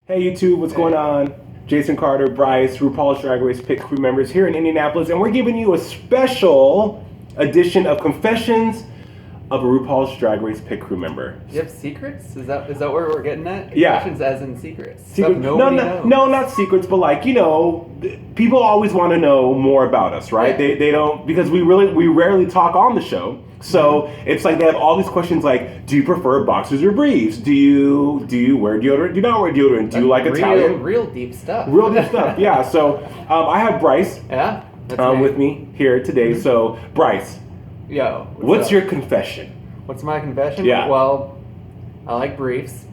Hey YouTube, what's going on? Jason Carter, Bryce, Rupaul's Drag Race Pitcrew members here in Indianapolis, and we're giving you a special edition of Confessions of a RuPaul's Drag Race Pitcrew member. You have secrets? Is that where we're getting at? Yeah. Confessions as in secrets. Secret, Nobody knows. no, not secrets, but like, people always want to know more about us, right? Yeah. They don't, because we rarely talk on the show. So it's like they have all these questions like, do you prefer boxers or briefs? Do you wear deodorant? Do you not wear deodorant? Do you like Italian? Real deep stuff. Real deep stuff, yeah. So I have Bryce Yeah. with me here today. So Bryce, Yo. what's your confession? What's my confession? Yeah. Well, I like briefs.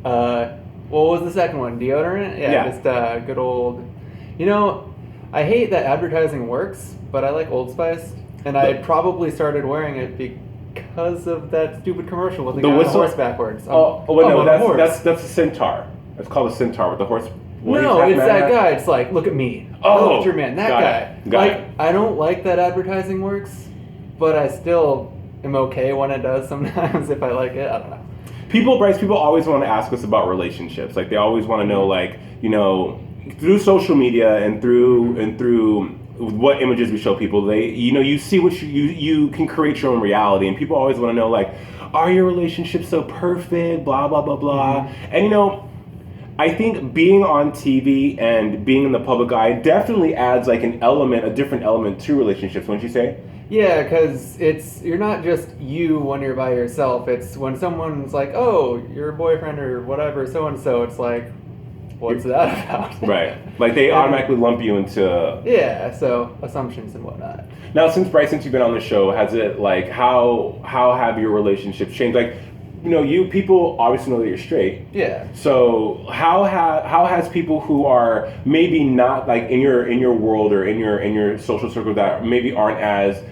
What was the second one? Deodorant? Yeah. Just good old. I hate that advertising works, but I like Old Spice, and I probably started wearing it because of that stupid commercial with the guy on the horse backwards. That's a centaur. It's called a centaur with the horse. No, it's that guy. It's like, look at me. Oh, look at your man. That guy. Got it. I don't like that advertising works, but I still am okay when it does sometimes if I like it. I don't know. Bryce, people always want to ask us about relationships. Like they always want to know, like, through social media and through what images we show people, you see what you can create your own reality, and people always want to know, like, are your relationships so perfect? Blah blah blah blah. And I think being on TV and being in the public eye definitely adds like a different element to relationships, wouldn't you say? Yeah, because you're not just you when you're by yourself. It's when someone's like, oh, your boyfriend or whatever, so and so. It's like, what's that about? Right. Like they automatically lump you into. Yeah. So assumptions and whatnot. Now, since you've been on the show, has it like how have your relationships changed? Like, you people obviously know that you're straight. Yeah. So how has people who are maybe not like in your world or in your social circle that maybe aren't as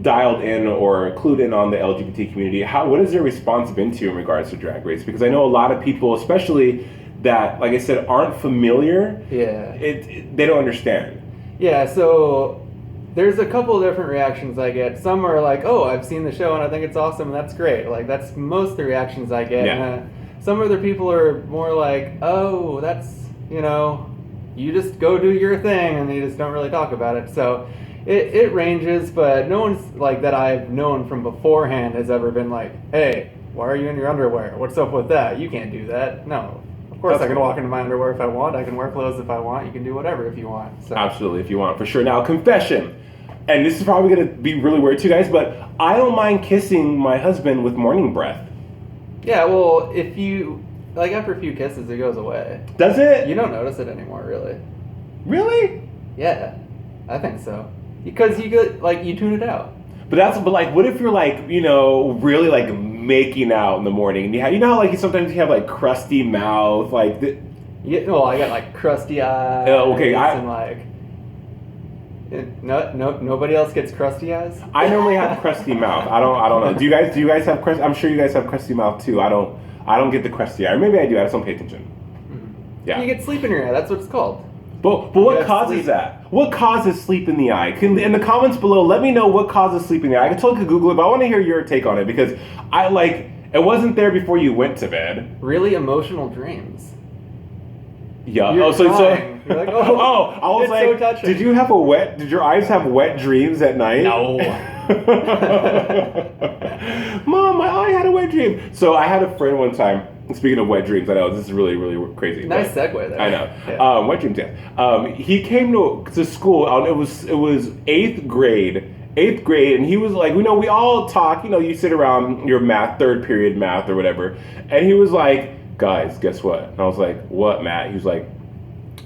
dialed in or clued in on the LGBT community, what has their response been to you in regards to Drag Race? Because I know a lot of people, especially that, like I said, aren't familiar. Yeah. They don't understand. Yeah. So there's a couple of different reactions I get. Some are like, oh, I've seen the show and I think it's awesome and that's great. Like, that's most of the reactions I get. Yeah. And, some other people are more like, oh, that's, you just go do your thing and they just don't really talk about it. So it ranges, but no one's like that I've known from beforehand has ever been like, hey, why are you in your underwear? What's up with that? You can't do that. No. Of course, I can walk into my underwear if I want. I can wear clothes if I want. You can do whatever if you want. So. Absolutely, if you want, for sure. Now, confession. And this is probably going to be really weird to you guys, but I don't mind kissing my husband with morning breath. Yeah, well, if you, like, after a few kisses, it goes away. Does it? You don't notice it anymore, really. Really? Yeah, I think so. Because you get, like, you tune it out. But like, what if you're like, really like making out in the morning, and you know how like sometimes you have like crusty mouth, like. Well, I got like crusty eyes. Okay, and like. Nobody else gets crusty eyes. I normally have crusty mouth. I don't know. Do you guys have crusty? I'm sure you guys have crusty mouth too. I don't get the crusty eye. Or maybe I do. I just don't pay attention. Mm-hmm. Yeah. You get sleep in your eye. That's what it's called. But what causes that? What causes sleep in the eye? In the comments below, let me know what causes sleep in the eye. I can totally Google it, but I want to hear your take on it because it wasn't there before you went to bed. Really emotional dreams. Yeah. You're crying. You're like, I was it's like, so touching. Did your eyes have wet dreams at night? No. Mom, my eye had a wet dream. So I had a friend one time. Speaking of wet dreams, I know this is really, really crazy. Nice segue there. I know. Yeah. Wet dreams, yeah. He came to school. It was eighth grade, and he was like, we all talk. You sit around your third period math or whatever, and he was like, guys, guess what? And I was like, what, Matt? He was like,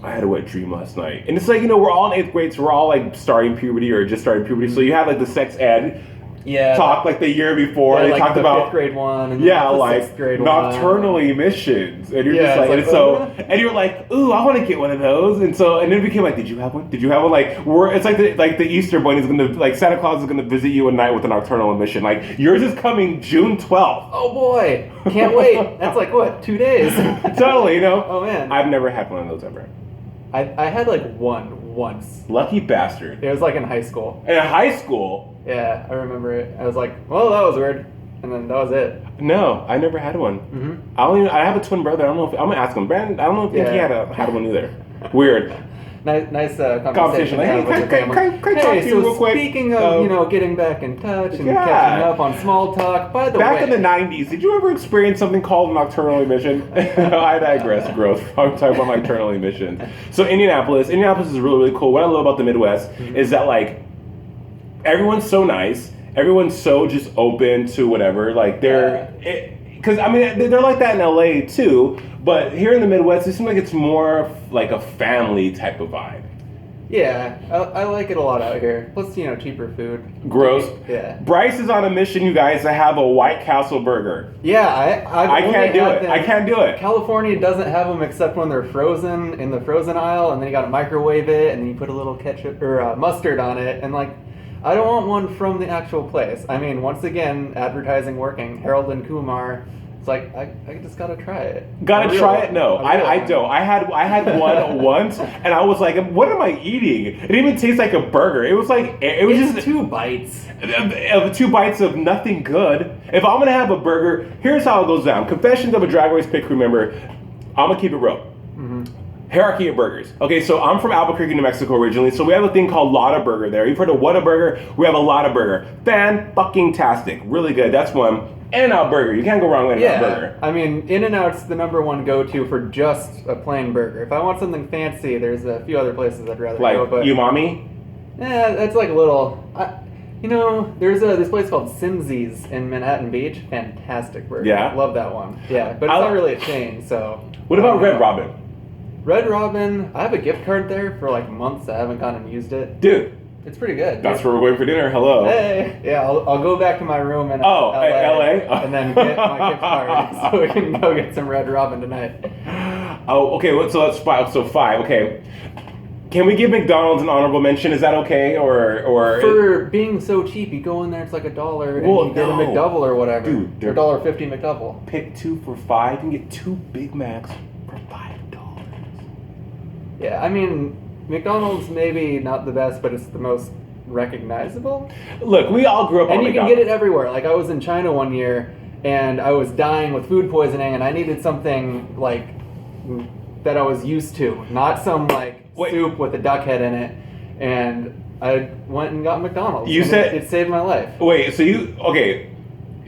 I had a wet dream last night. And it's like, we're all in eighth grade, so we're all like starting puberty or just starting puberty. So you have like the sex ed. Yeah, talk like the year before. Yeah, they like talked the about fifth grade one, and the like sixth grade nocturnal one. emissions, and you're Yeah, just like, it's like, and you're like, ooh, I want to get one of those, and then it became like, did you have one? Did you have one? Like, it's like the Easter Bunny is gonna, like, Santa Claus is gonna visit you at night with a nocturnal emission. Like, yours is coming June 12th. Oh boy, can't wait. That's like what, 2 days? Totally, Oh man, I've never had one of those ever. I had like one once. Lucky bastard. It was like in high school. In high school. Yeah, I remember it. I was like, well, that was weird. and then that was it. No, I never had one. Mm-hmm. I have a twin brother. I don't know if I'm gonna ask him. Brandon, I don't know if he had one either. Weird. Nice conversation. Like, hey, with your family. can I talk to you real quick? Speaking of getting back in touch and catching up on small talk, by the way, back in the 90s, did you ever experience something called nocturnal emission? I digress, gross. I'm talking about nocturnal emissions. So Indianapolis is really, really cool. What I love about the Midwest is that, like, everyone's so nice. Everyone's so just open to whatever. Like, because I mean, they're like that in LA too, but here in the Midwest, it seems like it's more like a family type of vibe. Yeah, I like it a lot out here. Plus, cheaper food. Gross. Yeah. Bryce is on a mission, you guys, to have a White Castle burger. Yeah, I can't do it. I can't do it. California doesn't have them except when they're frozen in the frozen aisle, and then you got to microwave it, and then you put a little ketchup or mustard on it, and like. I don't want one from the actual place. I mean, once again, advertising working. Harold and Kumar. It's like I just gotta try it. Try it? No, I don't. I had one once, and I was like, "What am I eating?" It didn't even taste like a burger. It was like it's just 2 bites. 2 bites of nothing good. If I'm gonna have a burger, here's how it goes down. Confessions of a Drag Race Pitcrew member. I'm gonna keep it real. Mm-hmm. Hierarchy of burgers. Okay, so I'm from Albuquerque, New Mexico originally, so we have a thing called Lotta Burger there. You've heard of Whataburger? We have a Lotta Burger. Fan-fucking-tastic. Really good. That's one. In-N-Out Burger. You can't go wrong with In-N-Out Burger. I mean, In-N-Out's the #1 go-to for just a plain burger. If I want something fancy, there's a few other places I'd rather go. But Umami? That's like a little... there's this place called Simsi's in Manhattan Beach. Fantastic burger. Yeah? Love that one. Yeah, but it's not really a chain, so... What about Red Robin? Red Robin, I have a gift card there for like months. I haven't gone and used it. Dude. It's pretty good. That's where we're waiting for dinner. Hello. Hey. Yeah, I'll go back to my room in LA. And then get my gift card so we can go get some Red Robin tonight. Oh, okay. So that's 5. So 5. Okay. Can we give McDonald's an honorable mention? Is that okay? Or for being so cheap, you go in there, it's like $1 and you get a McDouble or whatever. Dude, or $1.50 McDouble. Pick 2 for $5. You can get 2 Big Macs for $5. Yeah, I mean, McDonald's maybe not the best, but it's the most recognizable. Look, we all grew up on McDonald's. And you can get it everywhere. Like, I was in China one year, and I was dying with food poisoning, and I needed something, like, that I was used to. Not some, like, soup with a duck head in it. And I went and got McDonald's. You said... It saved my life. Wait, so you... Okay.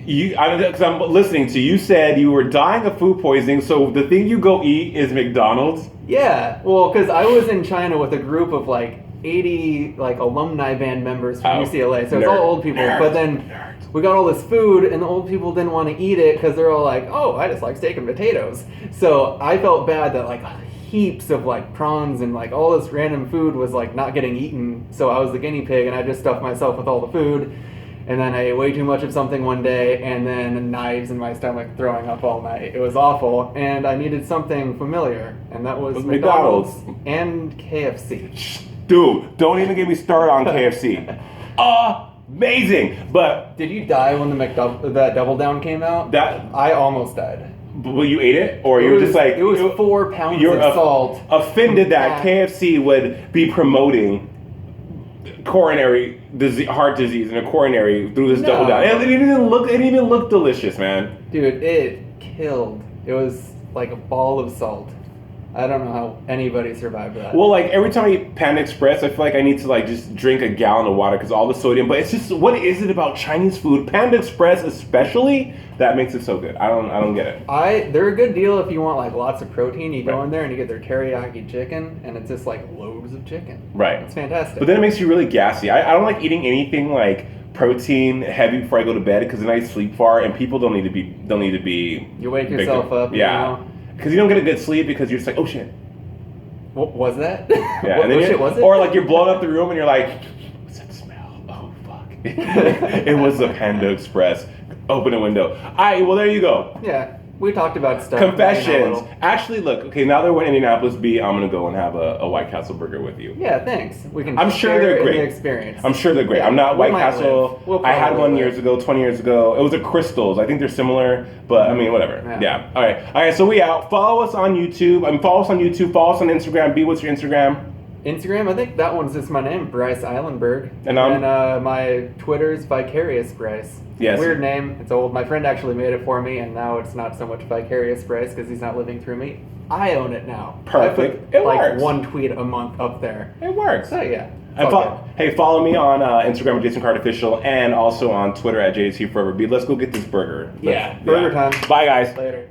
Because I'm listening to you, you said you were dying of food poisoning, so the thing you go eat is McDonald's? Yeah, well, because I was in China with a group of like 80 like alumni band members from UCLA, so it's all old people. But then we got all this food, and the old people didn't want to eat it because they're all like, "Oh, I just like steak and potatoes." So I felt bad that like heaps of like prawns and like all this random food was like not getting eaten. So I was the guinea pig, and I just stuffed myself with all the food. And then I ate way too much of something one day, and then knives in my stomach, throwing up all night. It was awful, and I needed something familiar, and that was McDonald's and KFC. Dude, don't even get me started on KFC. Amazing, but did you die when that Double Down came out? I almost died. Well, you ate it, or you were just like it was 4 pounds of salt. Offended that KFC would be promoting coronary disease, heart disease, and a coronary through this Double Down. It didn't even look delicious, man. Dude, it killed. It was like a ball of salt. I don't know how anybody survived that. Well, like every time I eat Panda Express, I feel like I need to like just drink a gallon of water because all the sodium. But it's just, what is it about Chinese food, Panda Express especially, that makes it so good? I don't get it. They're a good deal if you want like lots of protein. You go in there and you get their teriyaki chicken, and it's just like loads of chicken. Right. It's fantastic. But then it makes you really gassy. I don't like eating anything like protein heavy before I go to bed because then I sleep far, and people don't need to be. You wake yourself up. Yeah. Because you don't get a good sleep because you're just like, oh shit. What was that? Yeah. What shit was it? Or like you're blowing up the room and you're like, what's that smell? Oh fuck. It was the Panda Express. Open a window. Alright, well there you go. Yeah. We talked about stuff. Confessions. Actually, look. Okay, now that we're in Indianapolis, I'm gonna go and have a White Castle burger with you. Yeah, thanks. We can. I'm sure they're great. The experience. I'm sure they're great. Yeah, I'm not White Castle. I had one 20 years ago. It was a Crystals. I think they're similar, but I mean, whatever. Yeah. All right. So we out. Follow us on YouTube. Follow us on YouTube. Follow us on Instagram. B, what's your Instagram? Instagram, I think that one's just my name, Bryce Eilenberg. And my Twitter's Vicarious Bryce. Yes. Weird name. It's old. My friend actually made it for me, and now it's not so much Vicarious Bryce because he's not living through me. I own it now. Perfect. I put, It like works. one tweet a month up there. It works. So yeah. And hey, follow me on Instagram at Jason Card Official and also on Twitter at JT Forever B. Let's go get this burger. Yeah, burger time. Bye, guys. Later.